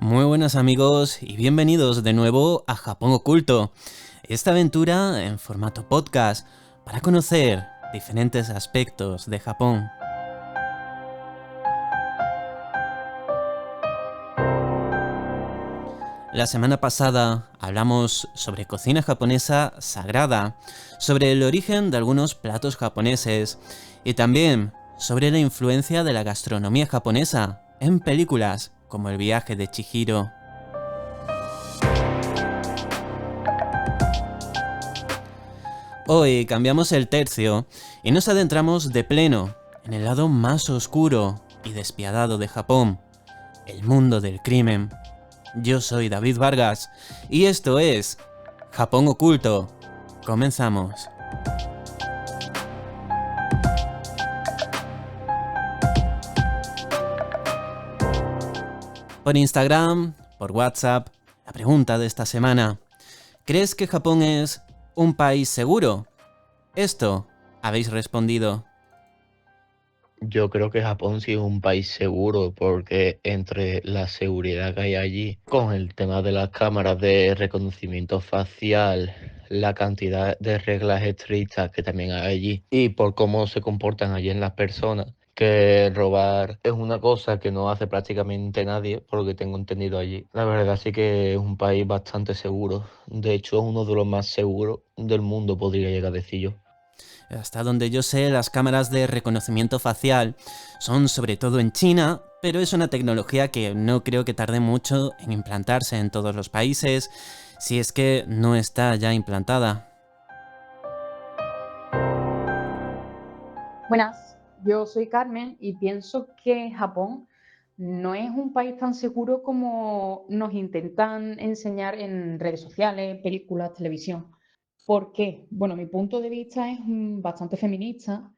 Muy buenas amigos y bienvenidos de nuevo a Japón Oculto, esta aventura en formato podcast para conocer diferentes aspectos de Japón. La semana pasada hablamos sobre cocina japonesa sagrada, sobre el origen de algunos platos japoneses y también sobre la influencia de la gastronomía japonesa en películas como El viaje de Chihiro. Hoy cambiamos el tercio y nos adentramos de pleno en el lado más oscuro y despiadado de Japón, el mundo del crimen. Yo soy David Vargas y esto es Japón Oculto. Comenzamos. Por Instagram, por WhatsApp, la pregunta de esta semana: ¿crees que Japón es un país seguro? Esto habéis respondido. Yo creo que Japón sí es un país seguro porque entre la seguridad que hay allí, con el tema de las cámaras de reconocimiento facial, la cantidad de reglas estrictas que también hay allí y por cómo se comportan allí en las personas, que robar es una cosa que no hace prácticamente nadie, por lo que tengo entendido allí. La verdad sí que es un país bastante seguro. De hecho, es uno de los más seguros del mundo, podría llegar a decir yo. Hasta donde yo sé, las cámaras de reconocimiento facial son sobre todo en China, pero es una tecnología que no creo que tarde mucho en implantarse en todos los países, si es que no está ya implantada. Buenas, yo soy Carmen y pienso que Japón no es un país tan seguro como nos intentan enseñar en redes sociales, películas, televisión. ¿Por qué? Bueno, mi punto de vista es bastante feminista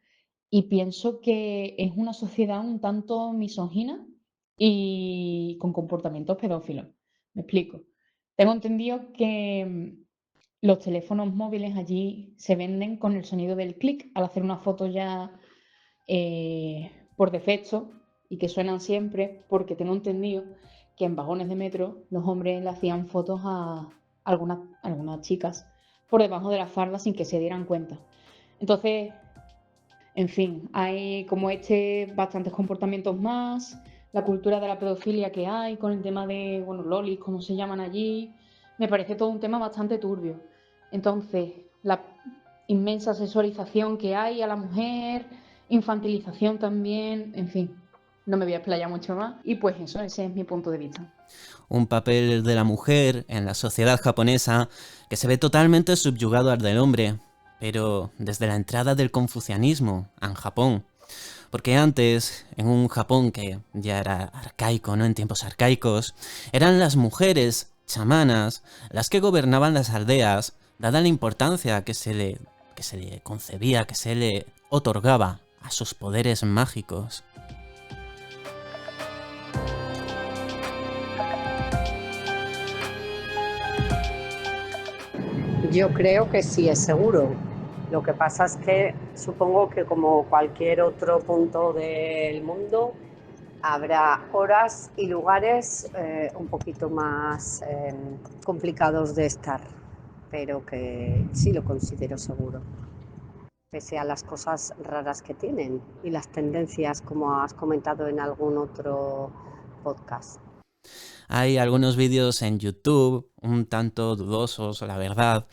y pienso que es una sociedad un tanto misógina y con comportamientos pedófilos. Me explico. Tengo entendido que los teléfonos móviles allí se venden con el sonido del clic al hacer una foto ya por defecto y que suenan siempre, porque tengo entendido que en vagones de metro los hombres le hacían fotos a algunas chicas por debajo de la falda sin que se dieran cuenta. Entonces, en fin, hay como bastantes comportamientos más, la cultura de la pedofilia que hay con el tema de, bueno, lolis, como se llaman allí, me parece todo un tema bastante turbio. Entonces, la inmensa sexualización que hay a la mujer, infantilización también, en fin, no me voy a explayar mucho más. Y pues eso, ese es mi punto de vista. Un papel de la mujer en la sociedad japonesa que se ve totalmente subyugado al del hombre, pero desde la entrada del confucianismo en Japón. Porque antes, en un Japón que ya era arcaico, ¿no? En tiempos arcaicos, eran las mujeres chamanas las que gobernaban las aldeas, dada la importancia que se le concebía, que se le otorgaba a sus poderes mágicos. Yo creo que sí es seguro. Lo que pasa es que supongo que como cualquier otro punto del mundo, habrá horas y lugares un poquito más complicados de estar, pero que sí lo considero seguro, pese a las cosas raras que tienen y las tendencias, como has comentado en algún otro podcast. Hay algunos vídeos en YouTube, un tanto dudosos, la verdad,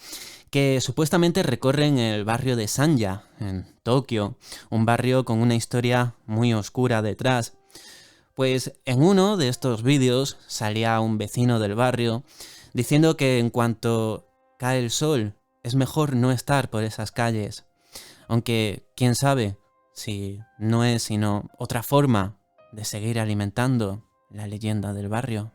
que supuestamente recorren el barrio de Sanya, en Tokio, un barrio con una historia muy oscura detrás. Pues en uno de estos vídeos salía un vecino del barrio diciendo que en cuanto cae el sol es mejor no estar por esas calles, aunque quién sabe si no es sino otra forma de seguir alimentando la leyenda del barrio.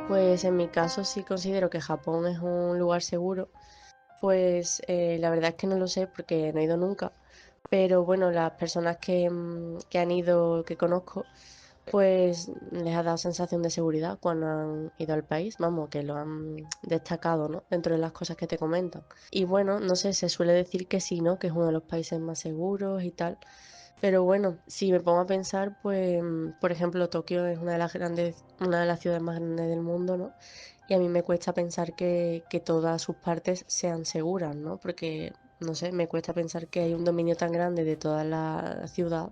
Pues en mi caso sí considero que Japón es un lugar seguro. Pues la verdad es que no lo sé porque no he ido nunca. Pero bueno, las personas que han ido, que conozco, pues les ha dado sensación de seguridad cuando han ido al país. Vamos, que lo han destacado, ¿no? Dentro de las cosas que te comentan. Y bueno, no sé, se suele decir que sí, ¿no? Que es uno de los países más seguros y tal. Pero bueno, si me pongo a pensar, pues, por ejemplo, Tokio es una de las ciudades más grandes del mundo, ¿no? Y a mí me cuesta pensar que todas sus partes sean seguras, ¿no? Porque, no sé, me cuesta pensar que hay un dominio tan grande de toda la ciudad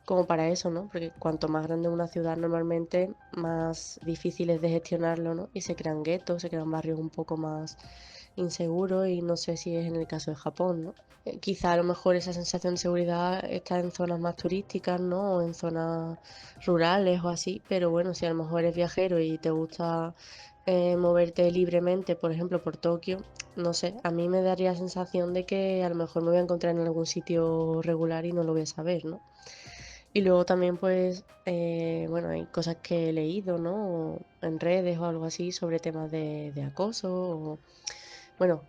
como para eso, ¿no? Porque cuanto más grande una ciudad, normalmente más difícil es de gestionarlo, ¿no? Y se crean guetos, se crean barrios un poco más inseguros y no sé si es en el caso de Japón, ¿no? Quizá a lo mejor esa sensación de seguridad está en zonas más turísticas, ¿no? O en zonas rurales o así, pero bueno, si a lo mejor eres viajero y te gusta moverte libremente, por ejemplo, por Tokio, no sé, a mí me daría la sensación de que a lo mejor me voy a encontrar en algún sitio regular y no lo voy a saber, ¿no? Y luego también, pues, bueno, hay cosas que he leído, ¿no? O en redes o algo así sobre temas de acoso o, bueno,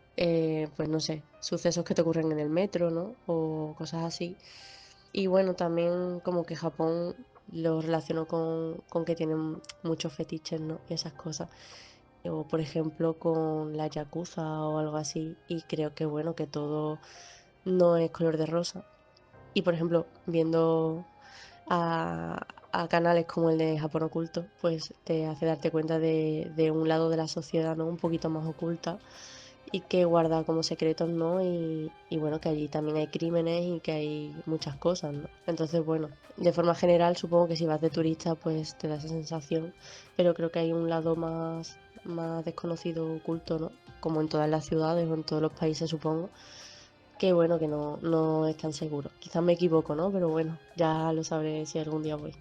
pues no sé, sucesos que te ocurren en el metro, ¿no? O cosas así. Y bueno, también como que Japón lo relaciono con que tienen muchos fetiches, ¿no? Y esas cosas. O por ejemplo con la yakuza o algo así. Y creo que bueno, que todo no es color de rosa. Y por ejemplo, viendo a canales como el de Japón Oculto, pues te hace darte cuenta de un lado de la sociedad, ¿no? Un poquito más oculta y que guarda como secretos, ¿no? Y bueno, que allí también hay crímenes y que hay muchas cosas, ¿no? Entonces, bueno, de forma general supongo que si vas de turista pues te da esa sensación, pero creo que hay un lado más desconocido, oculto, ¿no? Como en todas las ciudades o en todos los países, supongo, que bueno, que no es tan seguro. Quizás me equivoco, ¿no? Pero bueno, ya lo sabré si algún día voy.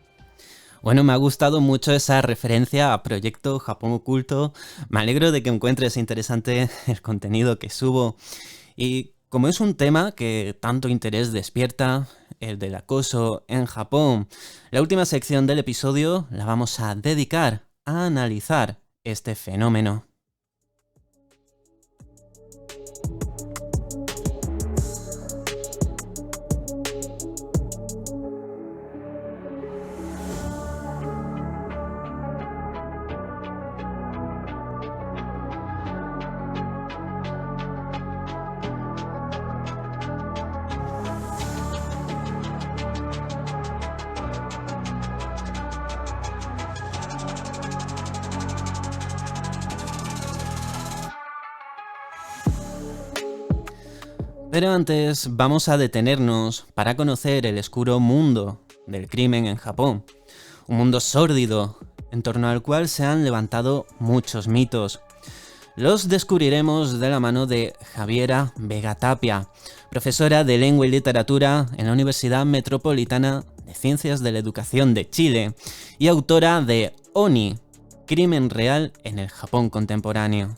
Bueno, me ha gustado mucho esa referencia a Proyecto Japón Oculto. Me alegro de que encuentres interesante el contenido que subo. Y como es un tema que tanto interés despierta, el del acoso en Japón, la última sección del episodio la vamos a dedicar a analizar este fenómeno. Pero antes vamos a detenernos para conocer el oscuro mundo del crimen en Japón. Un mundo sórdido, en torno al cual se han levantado muchos mitos. Los descubriremos de la mano de Javiera Vega Tapia, profesora de Lengua y Literatura en la Universidad Metropolitana de Ciencias de la Educación de Chile y autora de Oni, Crimen Real en el Japón Contemporáneo.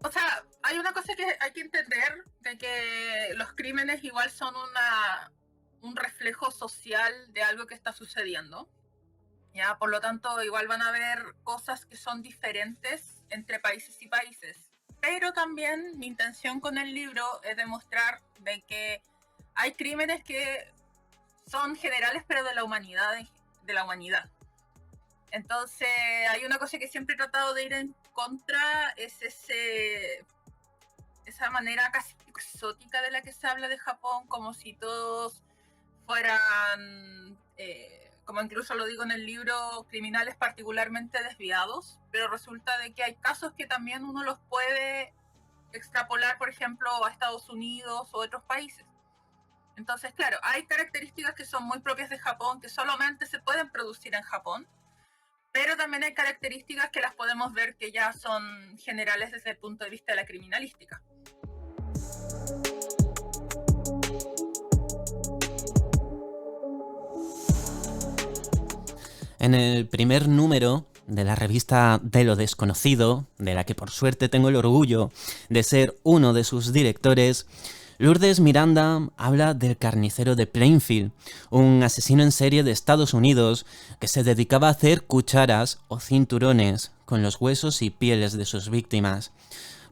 O sea, hay una cosa que hay que entender, de que los crímenes igual son un reflejo social de algo que está sucediendo. ¿Ya? Por lo tanto, igual van a haber cosas que son diferentes entre países y países. Pero también mi intención con el libro es demostrar de que hay crímenes que son generales, pero de la humanidad. Entonces, hay una cosa que siempre he tratado de ir en contra, es esa manera casi exótica de la que se habla de Japón, como si todos fueran, como incluso lo digo en el libro, criminales particularmente desviados, pero resulta de que hay casos que también uno los puede extrapolar, por ejemplo, a Estados Unidos o otros países. Entonces, claro, hay características que son muy propias de Japón, que solamente se pueden producir en Japón, pero también hay características que las podemos ver que ya son generales desde el punto de vista de la criminalística. En el primer número de la revista De lo Desconocido, de la que por suerte tengo el orgullo de ser uno de sus directores, Lourdes Miranda habla del carnicero de Plainfield, un asesino en serie de Estados Unidos que se dedicaba a hacer cucharas o cinturones con los huesos y pieles de sus víctimas,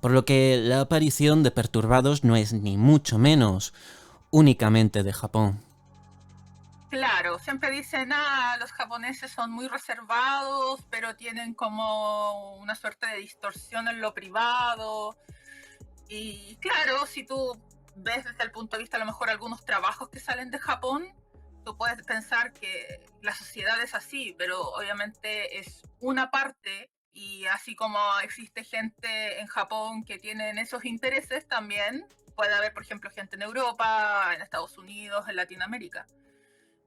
por lo que la aparición de perturbados no es ni mucho menos únicamente de Japón. Claro, siempre dicen, los japoneses son muy reservados, pero tienen como una suerte de distorsión en lo privado. Y claro, si tú ves desde el punto de vista a lo mejor algunos trabajos que salen de Japón, tú puedes pensar que la sociedad es así, pero obviamente es una parte, y así como existe gente en Japón que tienen esos intereses, también puede haber, por ejemplo, gente en Europa, en Estados Unidos, en Latinoamérica.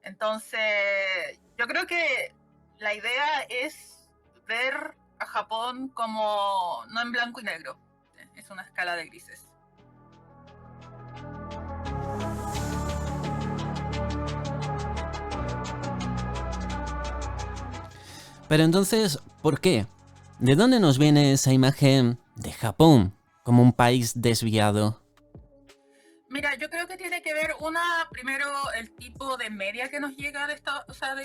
Entonces, yo creo que la idea es ver a Japón como no en blanco y negro, es una escala de grises. Pero entonces, ¿por qué? ¿De dónde nos viene esa imagen de Japón como un país desviado? Mira, yo creo que tiene que ver primero el tipo de media que nos llega de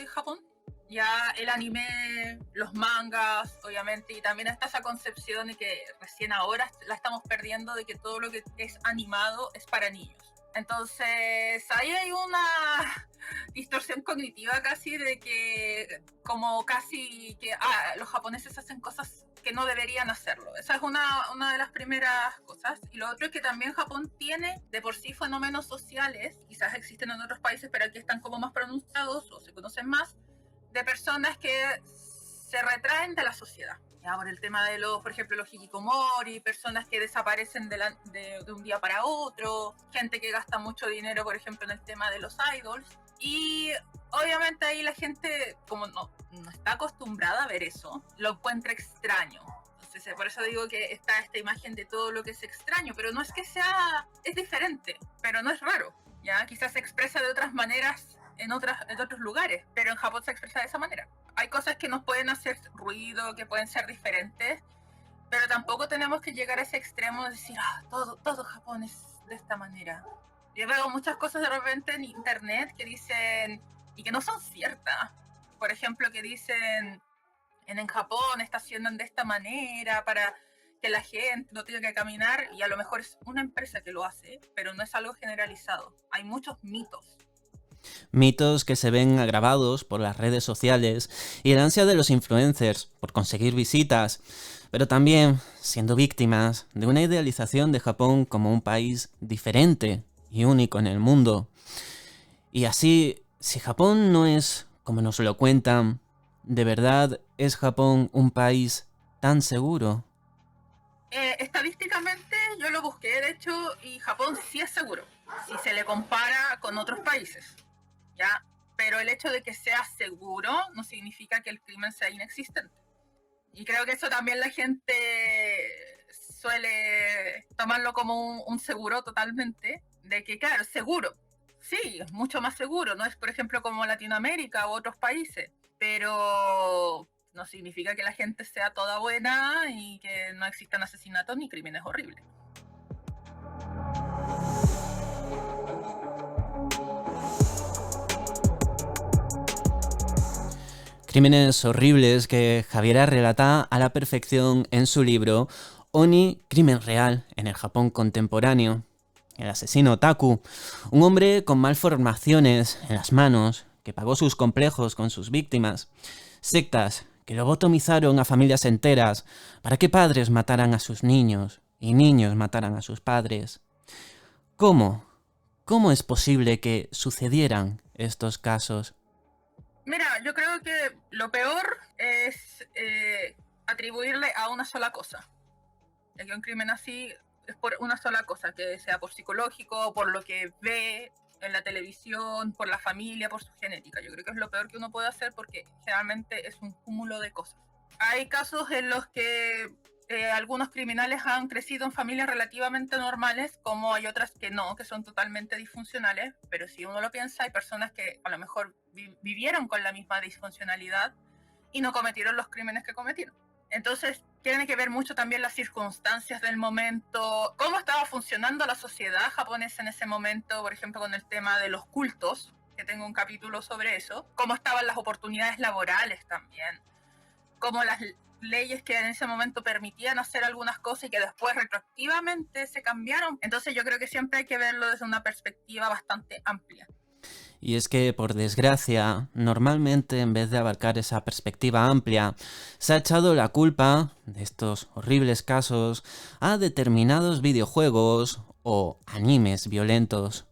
Japón. Ya el anime, los mangas, obviamente, y también está esa concepción de que recién ahora la estamos perdiendo de que todo lo que es animado es para niños. Entonces, ahí hay una distorsión cognitiva casi de que como casi que los japoneses hacen cosas que no deberían hacerlo. Esa es una de las primeras cosas. Y lo otro es que también Japón tiene de por sí fenómenos sociales, quizás existen en otros países, pero aquí están como más pronunciados o se conocen más, de personas que se retraen de la sociedad. Ya, por el tema de por ejemplo, los hikikomori, personas que desaparecen de un día para otro, gente que gasta mucho dinero, por ejemplo, en el tema de los idols. Y obviamente ahí la gente, como no está acostumbrada a ver eso, lo encuentra extraño. Entonces, por eso digo que está esta imagen de todo lo que es extraño, pero no es que es diferente, pero no es raro. Ya, quizás se expresa de otras maneras en otros lugares, pero en Japón se expresa de esa manera. Hay cosas que nos pueden hacer ruido, que pueden ser diferentes, pero tampoco tenemos que llegar a ese extremo de decir, todo Japón es de esta manera. Yo veo muchas cosas de repente en internet que dicen, y que no son ciertas. Por ejemplo, que dicen, en Japón estacionan de esta manera para que la gente no tenga que caminar, y a lo mejor es una empresa que lo hace, pero no es algo generalizado. Hay muchos mitos. Mitos que se ven agravados por las redes sociales y el ansia de los influencers por conseguir visitas, pero también siendo víctimas de una idealización de Japón como un país diferente y único en el mundo. Y así, si Japón no es como nos lo cuentan, ¿de verdad es Japón un país tan seguro? Estadísticamente yo lo busqué, de hecho, y Japón sí es seguro, si se le compara con otros países. ¿Ya? Pero el hecho de que sea seguro no significa que el crimen sea inexistente. Y creo que eso también la gente suele tomarlo como un seguro totalmente, de que claro, seguro, sí, es mucho más seguro, no es por ejemplo como Latinoamérica u otros países, pero no significa que la gente sea toda buena y que no existan asesinatos ni crímenes horribles. Crímenes horribles que Javiera relata a la perfección en su libro Oni, crimen real en el Japón contemporáneo. El asesino Taku, un hombre con malformaciones en las manos, que pagó sus complejos con sus víctimas. Sectas que lobotomizaron a familias enteras para que padres mataran a sus niños y niños mataran a sus padres. ¿Cómo? ¿Cómo es posible que sucedieran estos casos? Mira, yo creo que lo peor es atribuirle a una sola cosa. Ya que un crimen así es por una sola cosa, que sea por psicológico, por lo que ve en la televisión, por la familia, por su genética. Yo creo que es lo peor que uno puede hacer porque generalmente es un cúmulo de cosas. Hay casos en los que algunos criminales han crecido en familias relativamente normales, como hay otras que no, que son totalmente disfuncionales, pero si uno lo piensa, hay personas que a lo mejor vivieron con la misma disfuncionalidad y no cometieron los crímenes que cometieron. Entonces, tiene que ver mucho también las circunstancias del momento, cómo estaba funcionando la sociedad japonesa en ese momento, por ejemplo, con el tema de los cultos, que tengo un capítulo sobre eso, cómo estaban las oportunidades laborales también, cómo las leyes que en ese momento permitían hacer algunas cosas y que después retroactivamente se cambiaron. Entonces yo creo que siempre hay que verlo desde una perspectiva bastante amplia. Y es que, por desgracia, normalmente en vez de abarcar esa perspectiva amplia, se ha echado la culpa de estos horribles casos a determinados videojuegos o animes violentos.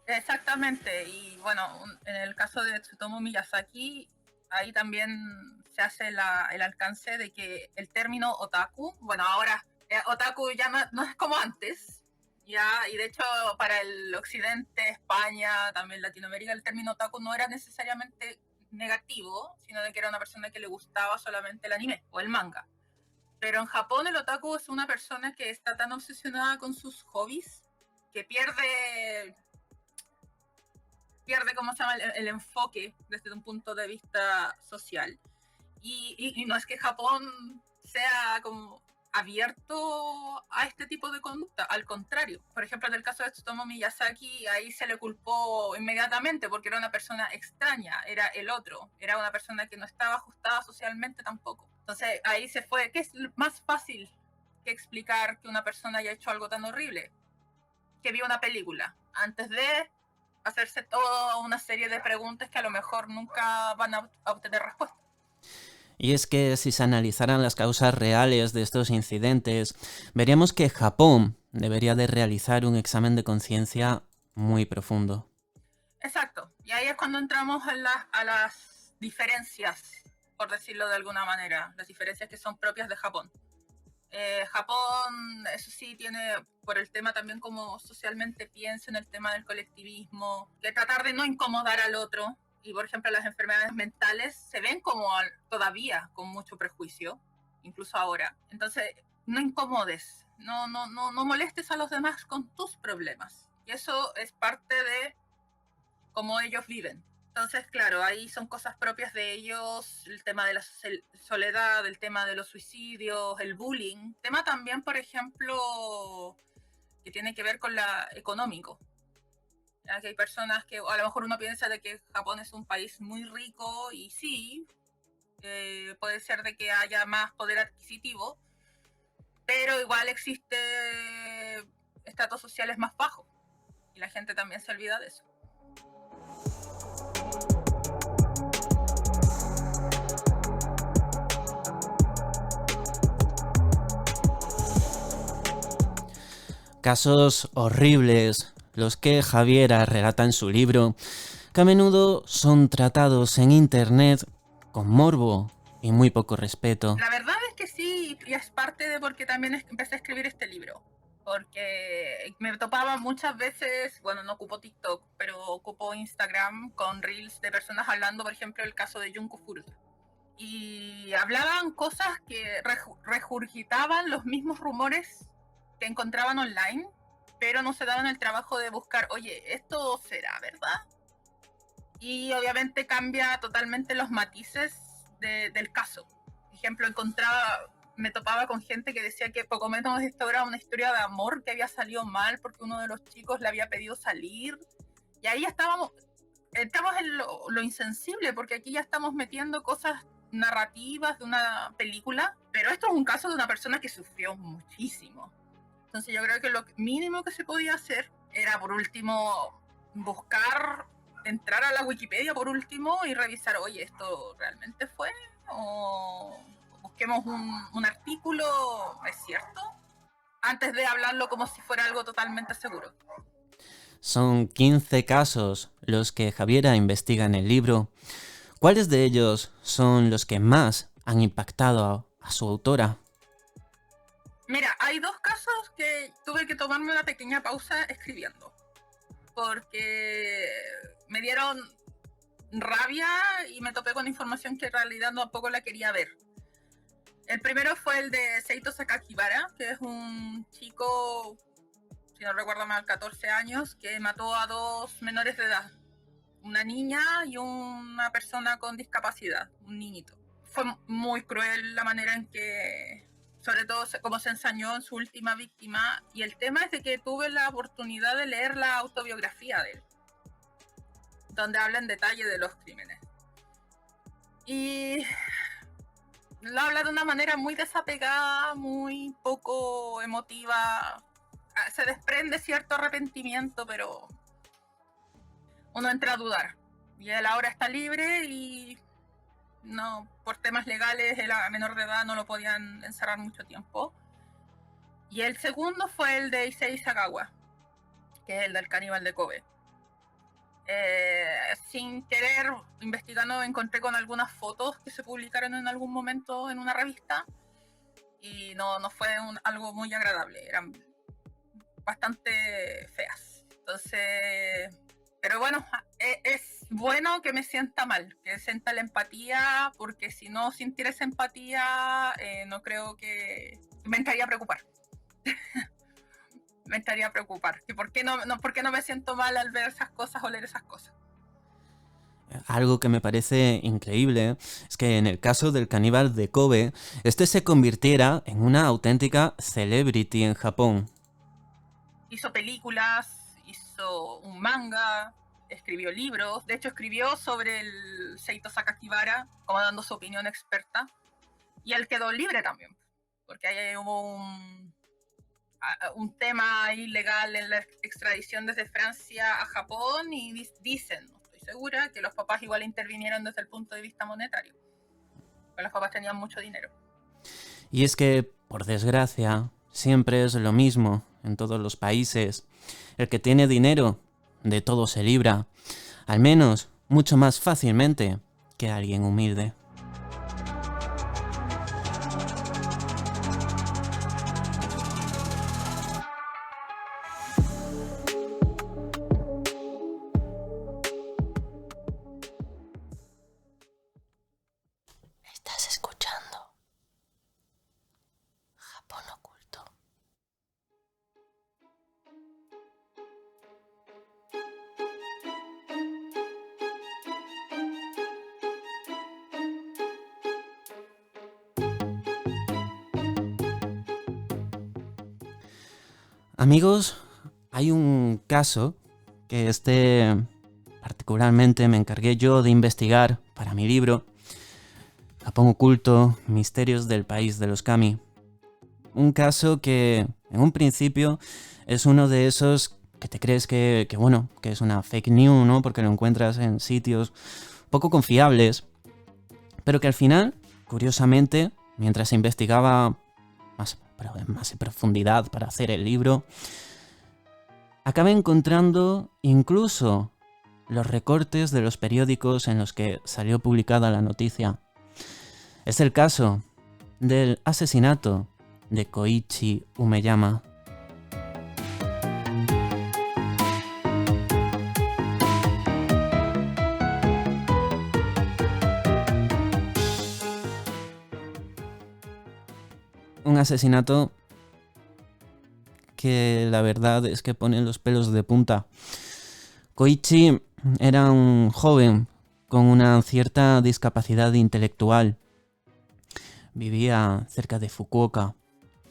Exactamente, y bueno, en el caso de Tsutomu Miyazaki, ahí también se hace el alcance de que el término otaku, bueno, ahora otaku ya no es como antes, ya, y de hecho para el occidente, España, también Latinoamérica, el término otaku no era necesariamente negativo, sino de que era una persona que le gustaba solamente el anime o el manga. Pero en Japón el otaku es una persona que está tan obsesionada con sus hobbies que pierde ¿cómo se llama? El enfoque desde un punto de vista social. Y no es que Japón sea como abierto a este tipo de conducta, al contrario. Por ejemplo, en el caso de Tsutomu Miyazaki, ahí se le culpó inmediatamente porque era una persona extraña, era el otro, era una persona que no estaba ajustada socialmente tampoco. Entonces ahí se fue, ¿qué es más fácil que explicar que una persona haya hecho algo tan horrible? Que vio una película, antes de hacerse toda una serie de preguntas que a lo mejor nunca van a obtener respuesta. Y es que si se analizaran las causas reales de estos incidentes, veríamos que Japón debería de realizar un examen de conciencia muy profundo. Exacto, y ahí es cuando entramos a las diferencias, por decirlo de alguna manera, las diferencias que son propias de Japón. Japón, eso sí, tiene por el tema también como socialmente piensa en el tema del colectivismo, de tratar de no incomodar al otro. Y por ejemplo, las enfermedades mentales se ven como todavía con mucho prejuicio, incluso ahora. Entonces, no incomodes, no molestes a los demás con tus problemas. Y eso es parte de cómo ellos viven. Entonces, claro, ahí son cosas propias de ellos, el tema de la soledad, el tema de los suicidios, el bullying. Tema también, por ejemplo, que tiene que ver con lo económico. Ya que hay personas que a lo mejor uno piensa de que Japón es un país muy rico y sí, puede ser de que haya más poder adquisitivo, pero igual existe estratos sociales más bajos y la gente también se olvida de eso. Casos horribles, los que Javiera relata en su libro, que a menudo son tratados en internet con morbo y muy poco respeto. La verdad es que sí, y es parte de por qué también empecé a escribir este libro. Porque me topaba muchas veces, bueno, no ocupo TikTok, pero ocupo Instagram con reels de personas hablando, por ejemplo, el caso de Junko Furuta. Y hablaban cosas que regurgitaban los mismos rumores que encontraban online, pero no se daban el trabajo de buscar, oye, ¿esto será verdad? Y obviamente cambia totalmente los matices del caso. Por ejemplo, me topaba con gente que decía que poco menos esto era una historia de amor que había salido mal porque uno de los chicos le había pedido salir. Y ahí entramos en lo insensible, porque aquí ya estamos metiendo cosas narrativas de una película, pero esto es un caso de una persona que sufrió muchísimo. Entonces yo creo que lo mínimo que se podía hacer era, por último, entrar a la Wikipedia por último y revisar, oye, ¿esto realmente fue? O busquemos un artículo, ¿es cierto? Antes de hablarlo como si fuera algo totalmente seguro. Son 15 casos los que Javiera investiga en el libro. ¿Cuáles de ellos son los que más han impactado a su autora? Mira, hay dos casos que tuve que tomarme una pequeña pausa escribiendo, porque me dieron rabia y me topé con información que en realidad tampoco la quería ver. El primero fue el de Seito Sakakibara, que es un chico, si no recuerdo mal, 14 años, que mató a dos menores de edad, una niña y una persona con discapacidad, un niñito. Fue muy cruel la manera en que, sobre todo como se ensañó en su última víctima, y el tema es de que tuve la oportunidad de leer la autobiografía de él, donde habla en detalle de los crímenes. Y lo habla de una manera muy desapegada, muy poco emotiva. Se desprende cierto arrepentimiento, pero uno entra a dudar. Y él ahora está libre y no, por temas legales, él a menor de edad no lo podían encerrar mucho tiempo. Y el segundo fue el de Issei Sagawa, que es el del caníbal de Kobe. Sin querer, investigando, me encontré con algunas fotos que se publicaron en algún momento en una revista y no fue algo muy agradable, eran bastante feas. Entonces, pero bueno, es bueno que me sienta mal, que sienta la empatía, porque si no sintiera esa empatía, no creo que me entraría a preocupar. Me estaría a preocupar. ¿Y por qué no me siento mal al ver esas cosas o leer esas cosas? Algo que me parece increíble es que en el caso del caníbal de Kobe, este se convirtiera en una auténtica celebrity en Japón. Hizo películas, hizo un manga, escribió libros. De hecho, escribió sobre el Seito Sakakibara, como dando su opinión experta. Y él quedó libre también, porque ahí hubo un tema ilegal en la extradición desde Francia a Japón y dicen, no estoy segura, que los papás igual intervinieron desde el punto de vista monetario. Porque los papás tenían mucho dinero. Y es que, por desgracia, siempre es lo mismo en todos los países. El que tiene dinero, de todo se libra. Al menos, mucho más fácilmente que alguien humilde. Estás escuchando Japón Oculto. Amigos, hay un caso que particularmente me encargué yo de investigar para mi libro, Japón Oculto, Misterios del País de los Kami. Un caso que en un principio es uno de esos que te crees que es una fake news, ¿no? Porque lo encuentras en sitios poco confiables, pero que al final, curiosamente, mientras investigaba más en profundidad para hacer el libro, acabé encontrando incluso los recortes de los periódicos en los que salió publicada la noticia. Es el caso del asesinato de Koichi Umeyama. Un asesinato que la verdad es que pone los pelos de punta. Koichi era un joven con una cierta discapacidad intelectual. Vivía cerca de Fukuoka,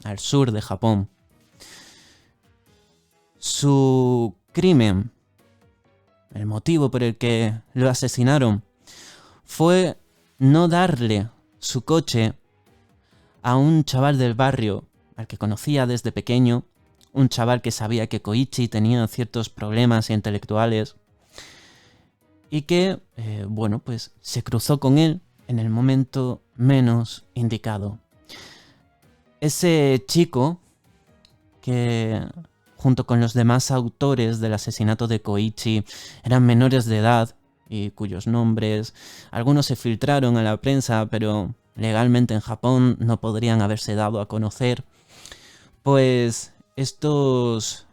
al sur de Japón. Su crimen, el motivo por el que lo asesinaron, fue no darle su coche a un chaval del barrio al que conocía desde pequeño, un chaval que sabía que Koichi tenía ciertos problemas intelectuales y que, pues se cruzó con él en el momento menos indicado. Ese chico, que junto con los demás autores del asesinato de Koichi eran menores de edad y cuyos nombres algunos se filtraron a la prensa, pero legalmente en Japón no podrían haberse dado a conocer, pues estos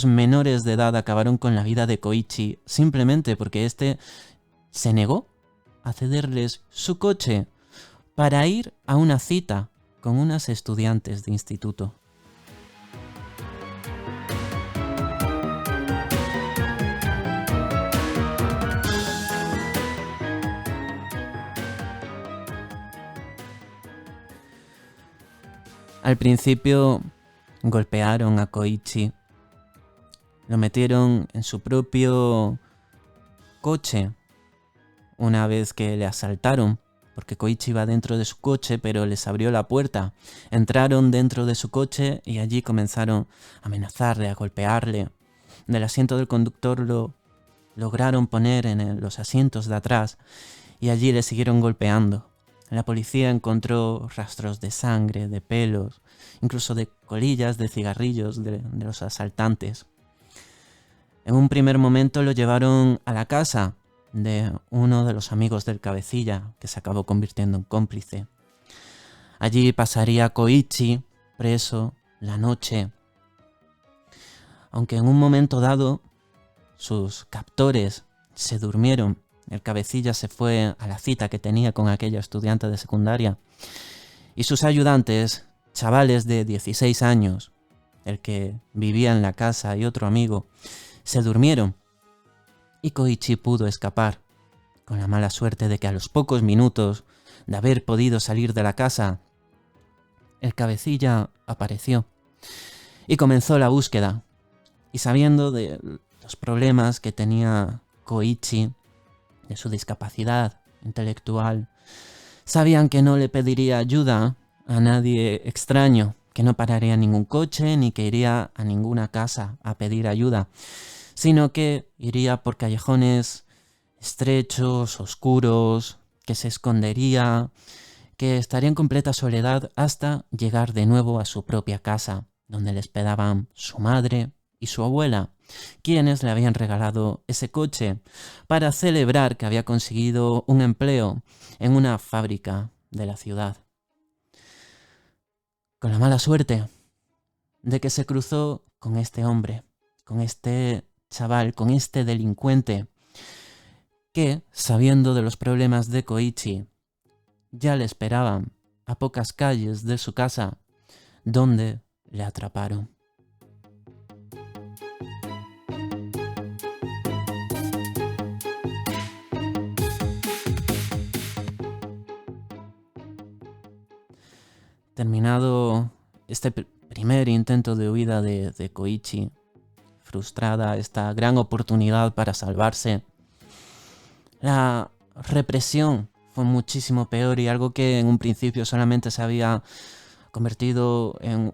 menores de edad acabaron con la vida de Koichi simplemente porque este se negó a cederles su coche para ir a una cita con unas estudiantes de instituto. Al principio golpearon a Koichi, lo metieron en su propio coche una vez que le asaltaron, porque Koichi iba dentro de su coche, pero les abrió la puerta. Entraron dentro de su coche y allí comenzaron a amenazarle, a golpearle. Del asiento del conductor lo lograron poner en los asientos de atrás y allí le siguieron golpeando. La policía encontró rastros de sangre, de pelos, incluso de colillas de cigarrillos de los asaltantes. En un primer momento lo llevaron a la casa de uno de los amigos del cabecilla, que se acabó convirtiendo en cómplice. Allí pasaría Koichi preso la noche. Aunque en un momento dado sus captores se durmieron, el cabecilla se fue a la cita que tenía con aquella estudiante de secundaria y sus ayudantes, chavales de 16 años, el que vivía en la casa y otro amigo, se durmieron y Koichi pudo escapar, con la mala suerte de que a los pocos minutos de haber podido salir de la casa, el cabecilla apareció y comenzó la búsqueda. Y sabiendo de los problemas que tenía Koichi, de su discapacidad intelectual, sabían que no le pediría ayuda a nadie extraño, que no pararía ningún coche ni que iría a ninguna casa a pedir ayuda, sino que iría por callejones estrechos, oscuros, que se escondería, que estaría en completa soledad hasta llegar de nuevo a su propia casa, donde le esperaban su madre y su abuela, quienes le habían regalado ese coche para celebrar que había conseguido un empleo en una fábrica de la ciudad. Con la mala suerte de que se cruzó con este hombre, con este chaval, con este delincuente, que, sabiendo de los problemas de Koichi, ya le esperaban a pocas calles de su casa, donde le atraparon. Terminado este primer intento de huida de Koichi, frustrada esta gran oportunidad para salvarse, la represión fue muchísimo peor y algo que en un principio solamente se había convertido en,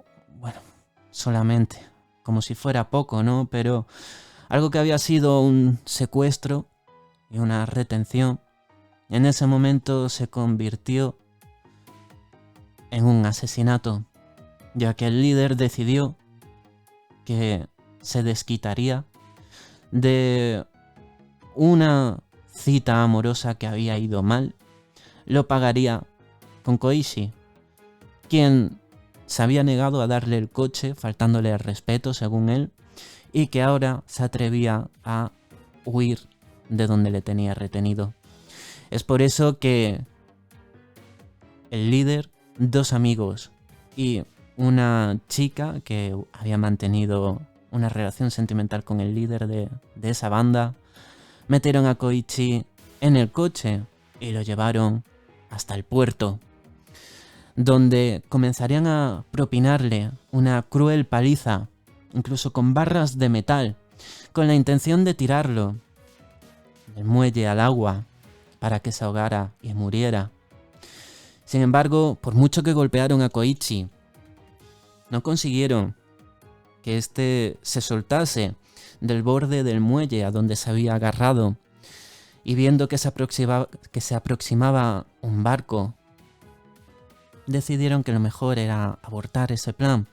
solamente, como si fuera poco, ¿no? Pero algo que había sido un secuestro y una retención, en ese momento se convirtió en un asesinato, ya que el líder decidió que se desquitaría de una cita amorosa que había ido mal, lo pagaría con Koichi, quien se había negado a darle el coche, faltándole el respeto según él, y que ahora se atrevía a huir de donde le tenía retenido. Es por eso que el líder, dos amigos y una chica que había mantenido una relación sentimental con el líder de esa banda, metieron a Koichi en el coche y lo llevaron hasta el puerto, donde comenzarían a propinarle una cruel paliza, incluso con barras de metal, con la intención de tirarlo del muelle al agua para que se ahogara y muriera. Sin embargo, por mucho que golpearon a Koichi, no consiguieron que éste se soltase del borde del muelle a donde se había agarrado, y viendo que se aproximaba un barco, decidieron que lo mejor era abortar ese plan,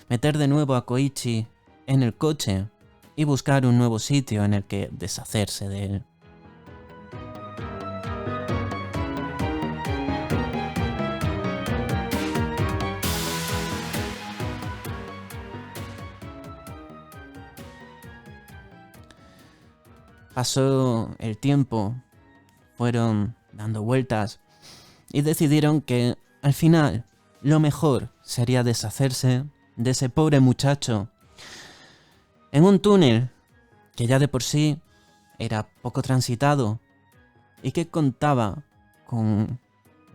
meter de nuevo a Koichi en el coche y buscar un nuevo sitio en el que deshacerse de él. Pasó el tiempo, fueron dando vueltas y decidieron que al final lo mejor sería deshacerse de ese pobre muchacho en un túnel que ya de por sí era poco transitado y que contaba con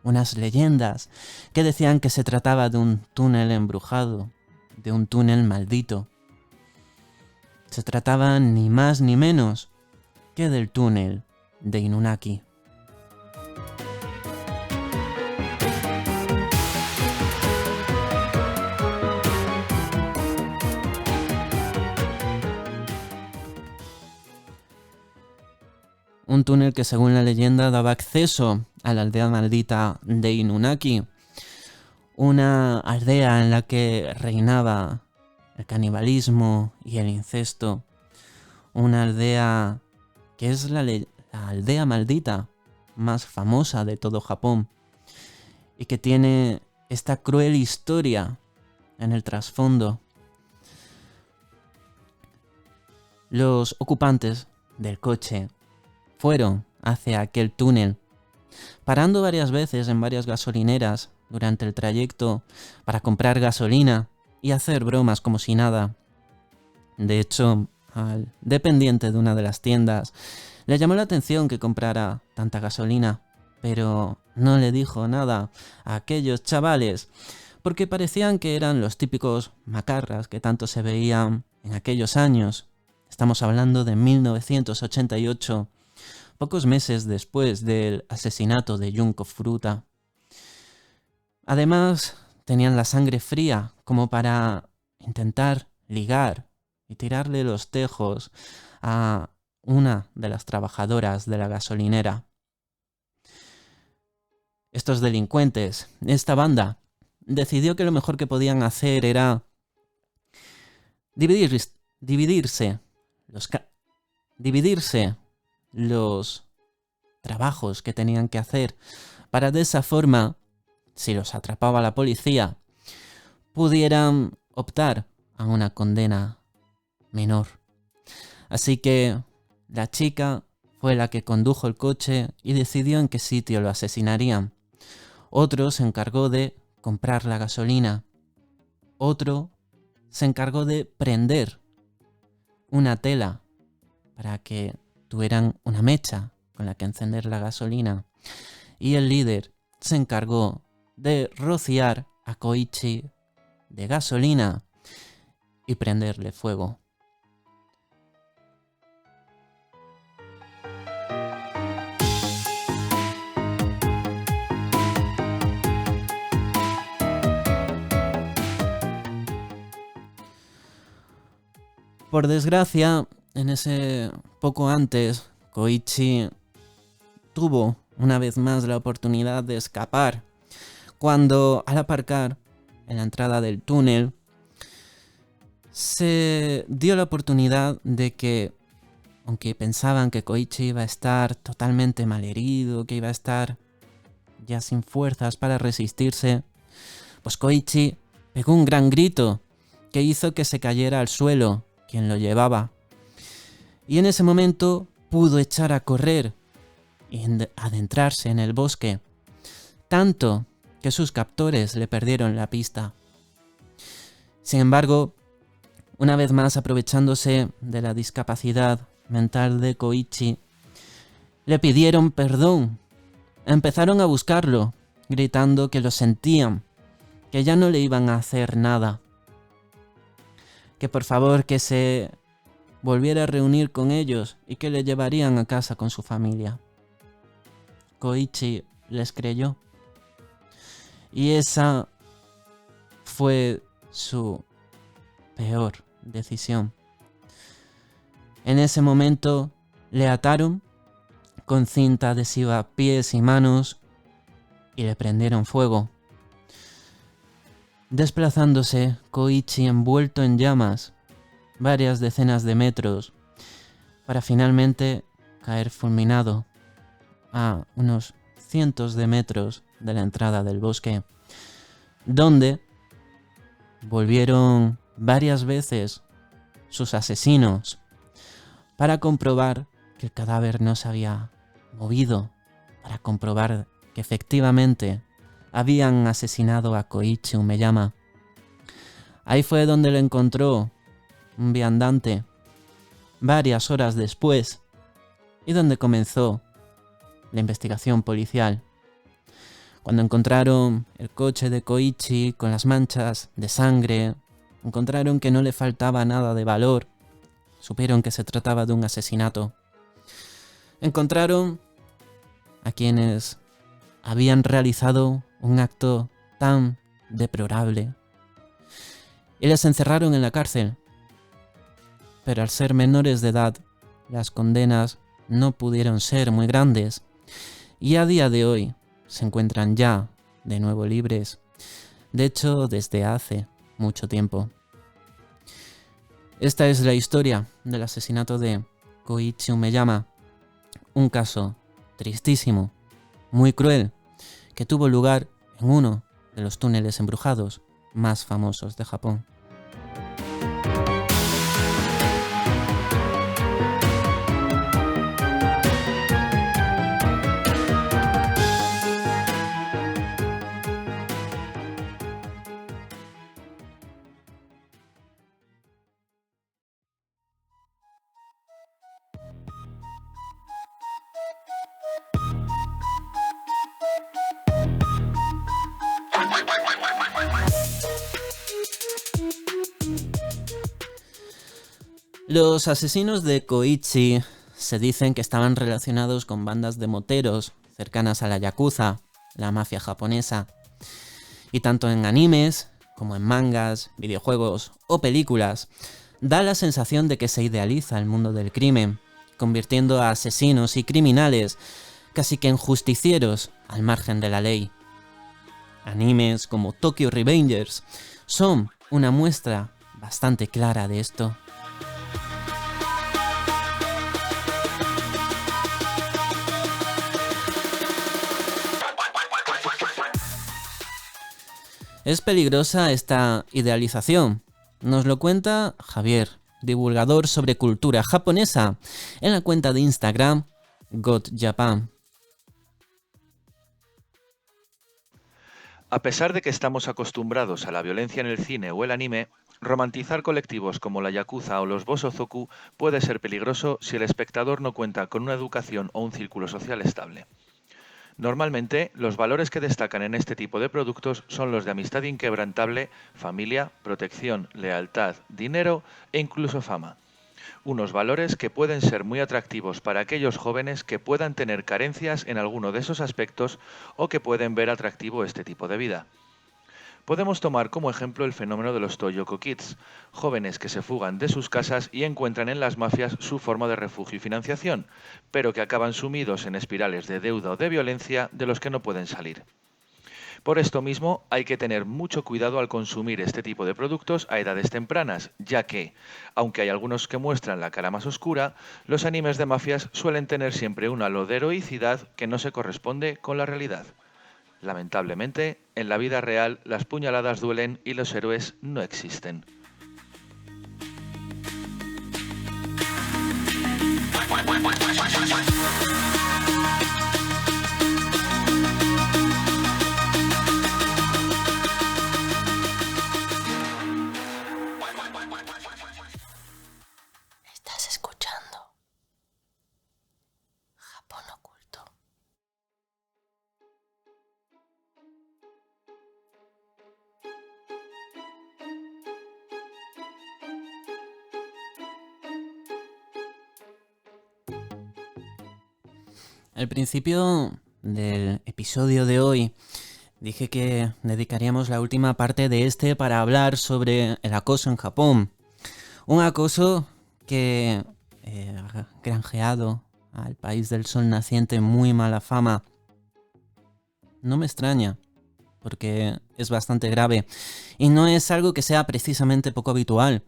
unas leyendas que decían que se trataba de un túnel embrujado, de un túnel maldito. Se trataba ni más ni menos que del túnel de Inunaki. Un túnel que, según la leyenda, daba acceso a la aldea maldita de Inunaki, una aldea en la que reinaba el canibalismo y el incesto, una aldea que es la aldea maldita más famosa de todo Japón y que tiene esta cruel historia en el trasfondo. Los ocupantes del coche fueron hacia aquel túnel, parando varias veces en varias gasolineras durante el trayecto para comprar gasolina y hacer bromas como si nada. De hecho, al dependiente de una de las tiendas le llamó la atención que comprara tanta gasolina, pero no le dijo nada a aquellos chavales, porque parecían que eran los típicos macarras que tanto se veían en aquellos años. Estamos hablando de 1988, pocos meses después del asesinato de Junko Furuta. Además, tenían la sangre fría como para intentar ligar y tirarle los tejos a una de las trabajadoras de la gasolinera. Estos delincuentes, esta banda, decidió que lo mejor que podían hacer era dividirse los trabajos que tenían que hacer para de esa forma, si los atrapaba la policía, pudieran optar a una condena menor. Así que la chica fue la que condujo el coche y decidió en qué sitio lo asesinarían. Otro se encargó de comprar la gasolina. Otro se encargó de prender una tela para que tuvieran una mecha con la que encender la gasolina. Y el líder se encargó de rociar a Koichi de gasolina y prenderle fuego. Por desgracia, en ese poco antes, Koichi tuvo una vez más la oportunidad de escapar, cuando al aparcar en la entrada del túnel, se dio la oportunidad de que, aunque pensaban que Koichi iba a estar totalmente malherido, que iba a estar ya sin fuerzas para resistirse, pues Koichi pegó un gran grito que hizo que se cayera al suelo quien lo llevaba. Y en ese momento pudo echar a correr y adentrarse en el bosque, tanto que sus captores le perdieron la pista. Sin embargo, una vez más aprovechándose de la discapacidad mental de Koichi, le pidieron perdón. Empezaron a buscarlo, gritando que lo sentían, que ya no le iban a hacer nada, que por favor que se volviera a reunir con ellos y que le llevarían a casa con su familia. Koichi les creyó. Y esa fue su peor decisión. En ese momento le ataron con cinta adhesiva a pies y manos y le prendieron fuego. Desplazándose, Koichi envuelto en llamas varias decenas de metros para finalmente caer fulminado a unos cientos de metros de la entrada del bosque, donde volvieron varias veces sus asesinos para comprobar que el cadáver no se había movido, para comprobar que efectivamente habían asesinado a Koichi Umeyama. Ahí fue donde lo encontró un viandante varias horas después y donde comenzó la investigación policial. Cuando encontraron el coche de Koichi con las manchas de sangre, encontraron que no le faltaba nada de valor, supieron que se trataba de un asesinato. Encontraron a quienes habían realizado un acto tan deplorable y les encerraron en la cárcel. Pero al ser menores de edad, las condenas no pudieron ser muy grandes y a día de hoy se encuentran ya de nuevo libres. De hecho, desde hace mucho tiempo. Esta es la historia del asesinato de Koichi Umeyama, un caso tristísimo, muy cruel, que tuvo lugar en uno de los túneles embrujados más famosos de Japón. Los asesinos de Koichi se dicen que estaban relacionados con bandas de moteros cercanas a la yakuza, la mafia japonesa. Y tanto en animes, como en mangas, videojuegos o películas, da la sensación de que se idealiza el mundo del crimen, convirtiendo a asesinos y criminales casi que en justicieros al margen de la ley. Animes como Tokyo Revengers son una muestra bastante clara de esto. Es peligrosa esta idealización. Nos lo cuenta Javier, divulgador sobre cultura japonesa, en la cuenta de Instagram Got Japan. A pesar de que estamos acostumbrados a la violencia en el cine o el anime, romantizar colectivos como la yakuza o los bosozoku puede ser peligroso si el espectador no cuenta con una educación o un círculo social estable. Normalmente, los valores que destacan en este tipo de productos son los de amistad inquebrantable, familia, protección, lealtad, dinero e incluso fama. Unos valores que pueden ser muy atractivos para aquellos jóvenes que puedan tener carencias en alguno de esos aspectos o que pueden ver atractivo este tipo de vida. Podemos tomar como ejemplo el fenómeno de los Toyoko Kids, jóvenes que se fugan de sus casas y encuentran en las mafias su forma de refugio y financiación, pero que acaban sumidos en espirales de deuda o de violencia de los que no pueden salir. Por esto mismo, hay que tener mucho cuidado al consumir este tipo de productos a edades tempranas, ya que, aunque hay algunos que muestran la cara más oscura, los animes de mafias suelen tener siempre un halo de heroicidad que no se corresponde con la realidad. Lamentablemente, en la vida real las puñaladas duelen y los héroes no existen. Estás escuchando Japón Oculto. Al principio del episodio de hoy dije que dedicaríamos la última parte de este para hablar sobre el acoso en Japón. Un acoso que ha granjeado al país del sol naciente muy mala fama. No me extraña, porque es bastante grave y no es algo que sea precisamente poco habitual.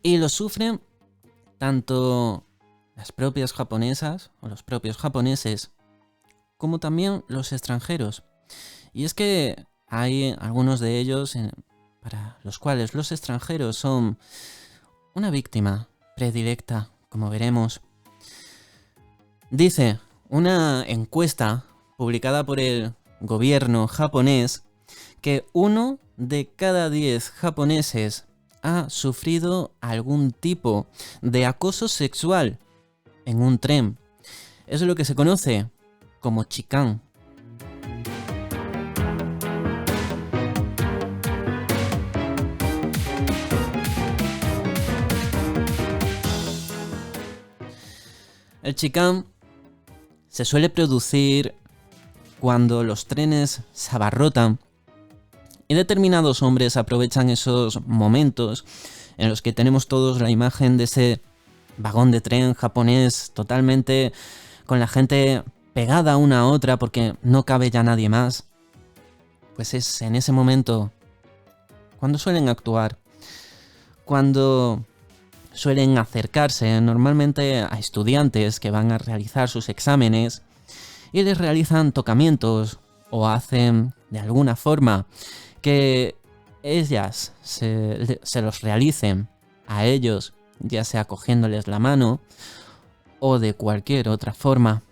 Y lo sufren tanto las propias japonesas o los propios japoneses, como también los extranjeros. Y es que hay algunos de ellos para los cuales los extranjeros son una víctima predilecta, como veremos. Dice una encuesta publicada por el gobierno japonés que 1 de cada 10 japoneses ha sufrido algún tipo de acoso sexual en un tren. Es lo que se conoce como chikan. El chikan se suele producir cuando los trenes se abarrotan y determinados hombres aprovechan esos momentos en los que tenemos todos la imagen de ese vagón de tren japonés totalmente con la gente pegada una a otra porque no cabe ya nadie más. Pues es en ese momento cuando suelen actuar, cuando suelen acercarse normalmente a estudiantes que van a realizar sus exámenes y les realizan tocamientos o hacen de alguna forma que ellas se los realicen a ellos, ya sea cogiéndoles la mano o de cualquier otra forma.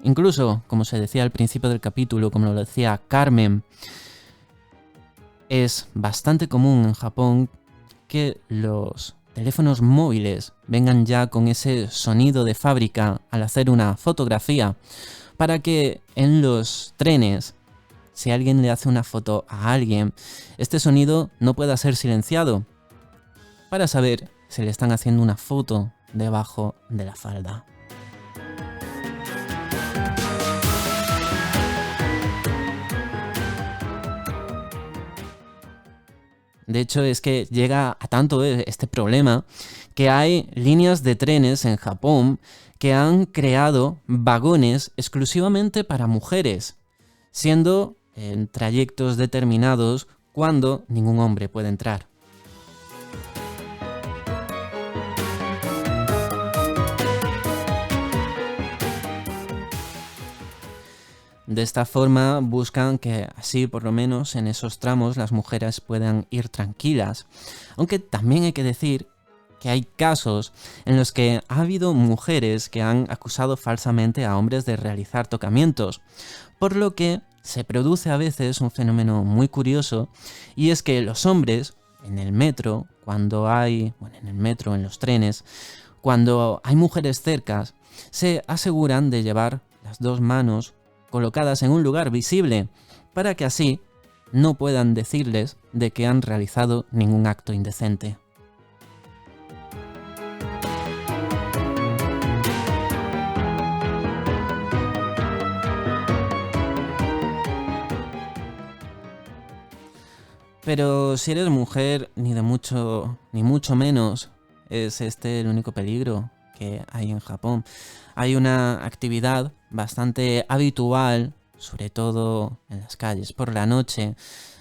Incluso, como se decía al principio del capítulo, como lo decía Carmen, es bastante común en Japón que los teléfonos móviles vengan ya con ese sonido de fábrica al hacer una fotografía, para que en los trenes, si alguien le hace una foto a alguien, este sonido no pueda ser silenciado, para saber si le están haciendo una foto debajo de la falda. De hecho, es que llega a tanto este problema que hay líneas de trenes en Japón que han creado vagones exclusivamente para mujeres, siendo en trayectos determinados cuando ningún hombre puede entrar. De esta forma buscan que así por lo menos en esos tramos las mujeres puedan ir tranquilas. Aunque también hay que decir que hay casos en los que ha habido mujeres que han acusado falsamente a hombres de realizar tocamientos, por lo que se produce a veces un fenómeno muy curioso, y es que los hombres en el metro, en los trenes, cuando hay mujeres cerca, se aseguran de llevar las dos manos colocadas en un lugar visible, para que así no puedan decirles de que han realizado ningún acto indecente. Pero si eres mujer, ni mucho menos es este el único peligro que hay en Japón. Hay una actividad bastante habitual, sobre todo en las calles por la noche,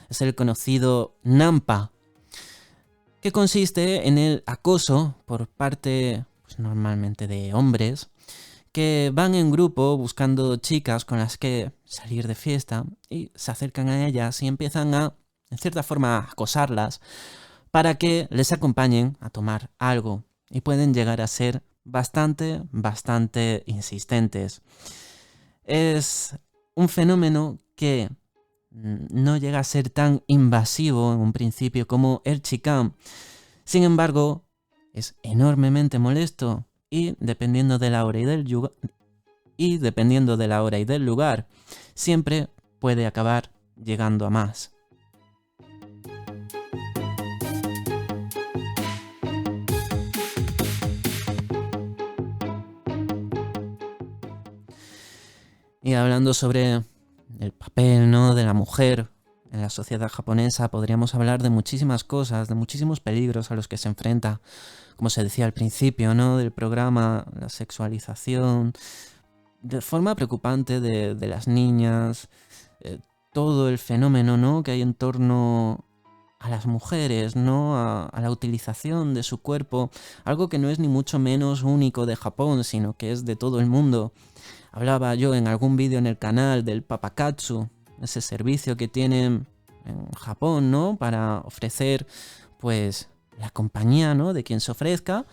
es el conocido Nampa, que consiste en el acoso por parte, normalmente de hombres, que van en grupo buscando chicas con las que salir de fiesta y se acercan a ellas y empiezan a, en cierta forma, a acosarlas para que les acompañen a tomar algo, y pueden llegar a ser bastante insistentes. Es un fenómeno que no llega a ser tan invasivo en un principio como el chikán. Sin embargo, es enormemente molesto y dependiendo de la hora y del lugar, siempre puede acabar llegando a más. Y hablando sobre el papel, ¿no?, de la mujer en la sociedad japonesa, podríamos hablar de muchísimas cosas, de muchísimos peligros a los que se enfrenta. Como se decía al principio, ¿no?, del programa, la sexualización, de forma preocupante de las niñas, todo el fenómeno, ¿no?, que hay en torno a las mujeres, ¿no?, a la utilización de su cuerpo, algo que no es ni mucho menos único de Japón, sino que es de todo el mundo. Hablaba yo en algún vídeo en el canal del Papakatsu, ese servicio que tienen en Japón, ¿no?, para ofrecer, pues, la compañía, ¿no?, de quien se ofrezca,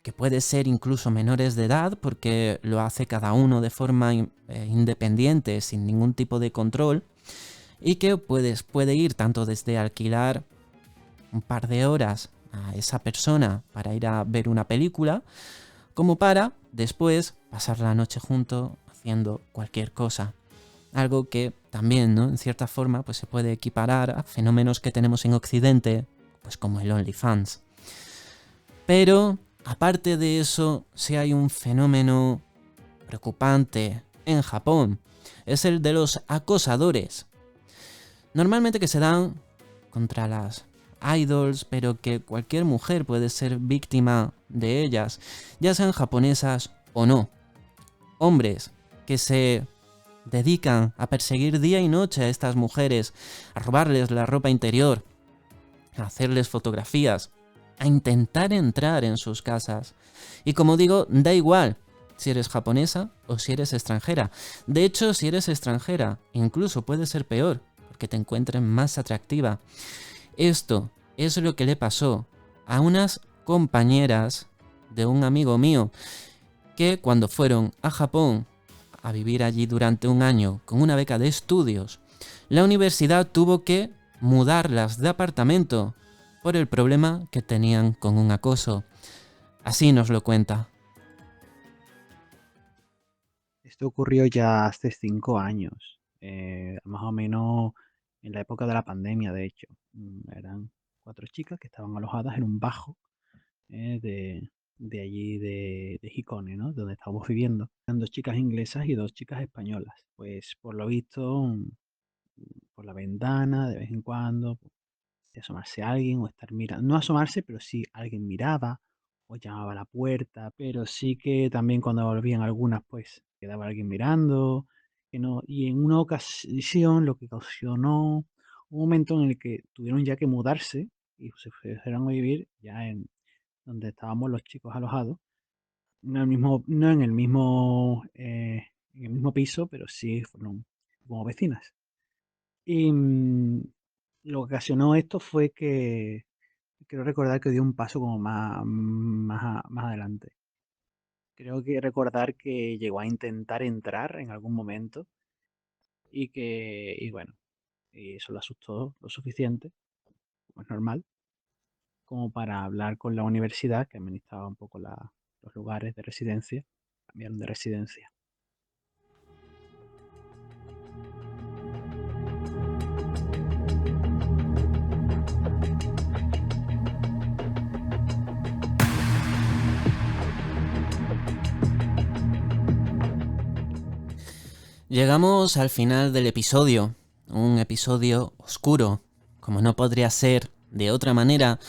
que puede ser incluso menores de edad, porque lo hace cada uno de forma independiente, sin ningún tipo de control, y que puede ir tanto desde alquilar un par de horas a esa persona para ir a ver una película, como para después pasar la noche juntos haciendo cualquier cosa. Algo que también, ¿no?, en cierta forma, pues se puede equiparar a fenómenos que tenemos en Occidente, pues como el OnlyFans. Pero, aparte de eso, sí hay un fenómeno preocupante en Japón. Es el de los acosadores. Normalmente que se dan contra las idols, pero que cualquier mujer puede ser víctima de ellas, ya sean japonesas o no. Hombres que se dedican a perseguir día y noche a estas mujeres, a robarles la ropa interior, a hacerles fotografías, a intentar entrar en sus casas. Y como digo, da igual si eres japonesa o si eres extranjera. De hecho, si eres extranjera, incluso puede ser peor, porque te encuentren más atractiva. Esto es lo que le pasó a unas compañeras de un amigo mío, que cuando fueron a Japón a vivir allí durante un año con una beca de estudios, la universidad tuvo que mudarlas de apartamento por el problema que tenían con un acoso. Así nos lo cuenta. Esto ocurrió ya hace 5 años, más o menos en la época de la pandemia, de hecho. Eran 4 chicas que estaban alojadas en un bajo de allí de Hikone, ¿no? Donde estábamos viviendo. Eran 2 chicas inglesas y 2 chicas españolas. Pues por lo visto, por la ventana, de vez en cuando, de asomarse a alguien o estar mirando. No asomarse, pero sí alguien miraba o llamaba a la puerta. Pero sí que también cuando volvían algunas, pues quedaba alguien mirando. Que no. Y en una ocasión lo que ocasionó un momento en el que tuvieron ya que mudarse y se fueron a vivir ya en donde estábamos los chicos alojados. No en el mismo piso, pero sí fueron como vecinas. Y lo que ocasionó esto fue que quiero recordar que dio un paso como más adelante. Creo que recordar que llegó a intentar entrar en algún momento y bueno, y eso lo asustó lo suficiente, como es normal, como para hablar con la universidad que administraba un poco los lugares de residencia, cambiaron de residencia. Llegamos al final del episodio, un episodio oscuro, como no podría ser de otra manera,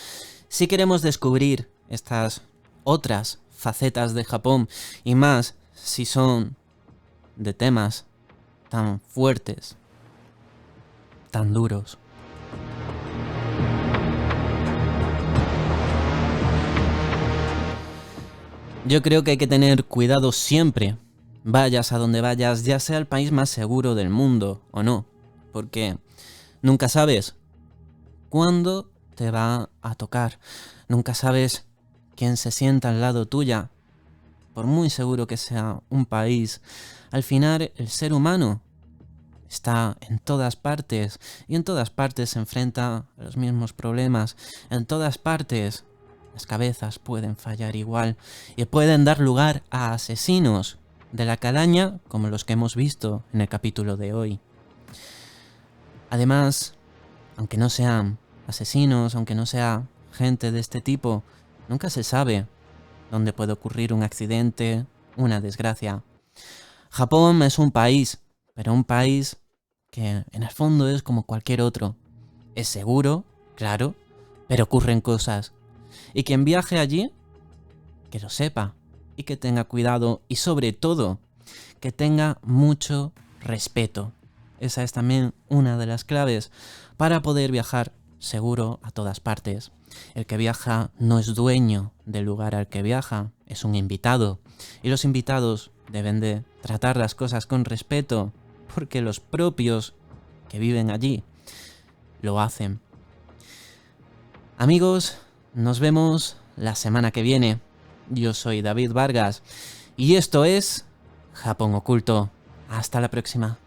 si queremos descubrir estas otras facetas de Japón y más si son de temas tan fuertes, tan duros. Yo creo que hay que tener cuidado siempre. Vayas a donde vayas, ya sea el país más seguro del mundo o no, porque nunca sabes cuándo te va a tocar, nunca sabes quién se sienta al lado tuya, por muy seguro que sea un país. Al final el ser humano está en todas partes y en todas partes se enfrenta a los mismos problemas, en todas partes las cabezas pueden fallar igual y pueden dar lugar a asesinos de la calaña como los que hemos visto en el capítulo de hoy. Además, aunque no sean asesinos, aunque no sea gente de este tipo, nunca se sabe dónde puede ocurrir un accidente, una desgracia. Japón es un país, pero un país que en el fondo es como cualquier otro. Es seguro, claro, pero ocurren cosas. Y quien viaje allí, que lo sepa. Y que tenga cuidado y sobre todo que tenga mucho respeto. Esa es también una de las claves para poder viajar seguro a todas partes. El que viaja no es dueño del lugar al que viaja, es un invitado. Y los invitados deben de tratar las cosas con respeto porque los propios que viven allí lo hacen. Amigos, nos vemos la semana que viene. Yo soy David Vargas y esto es Japón Oculto. Hasta la próxima.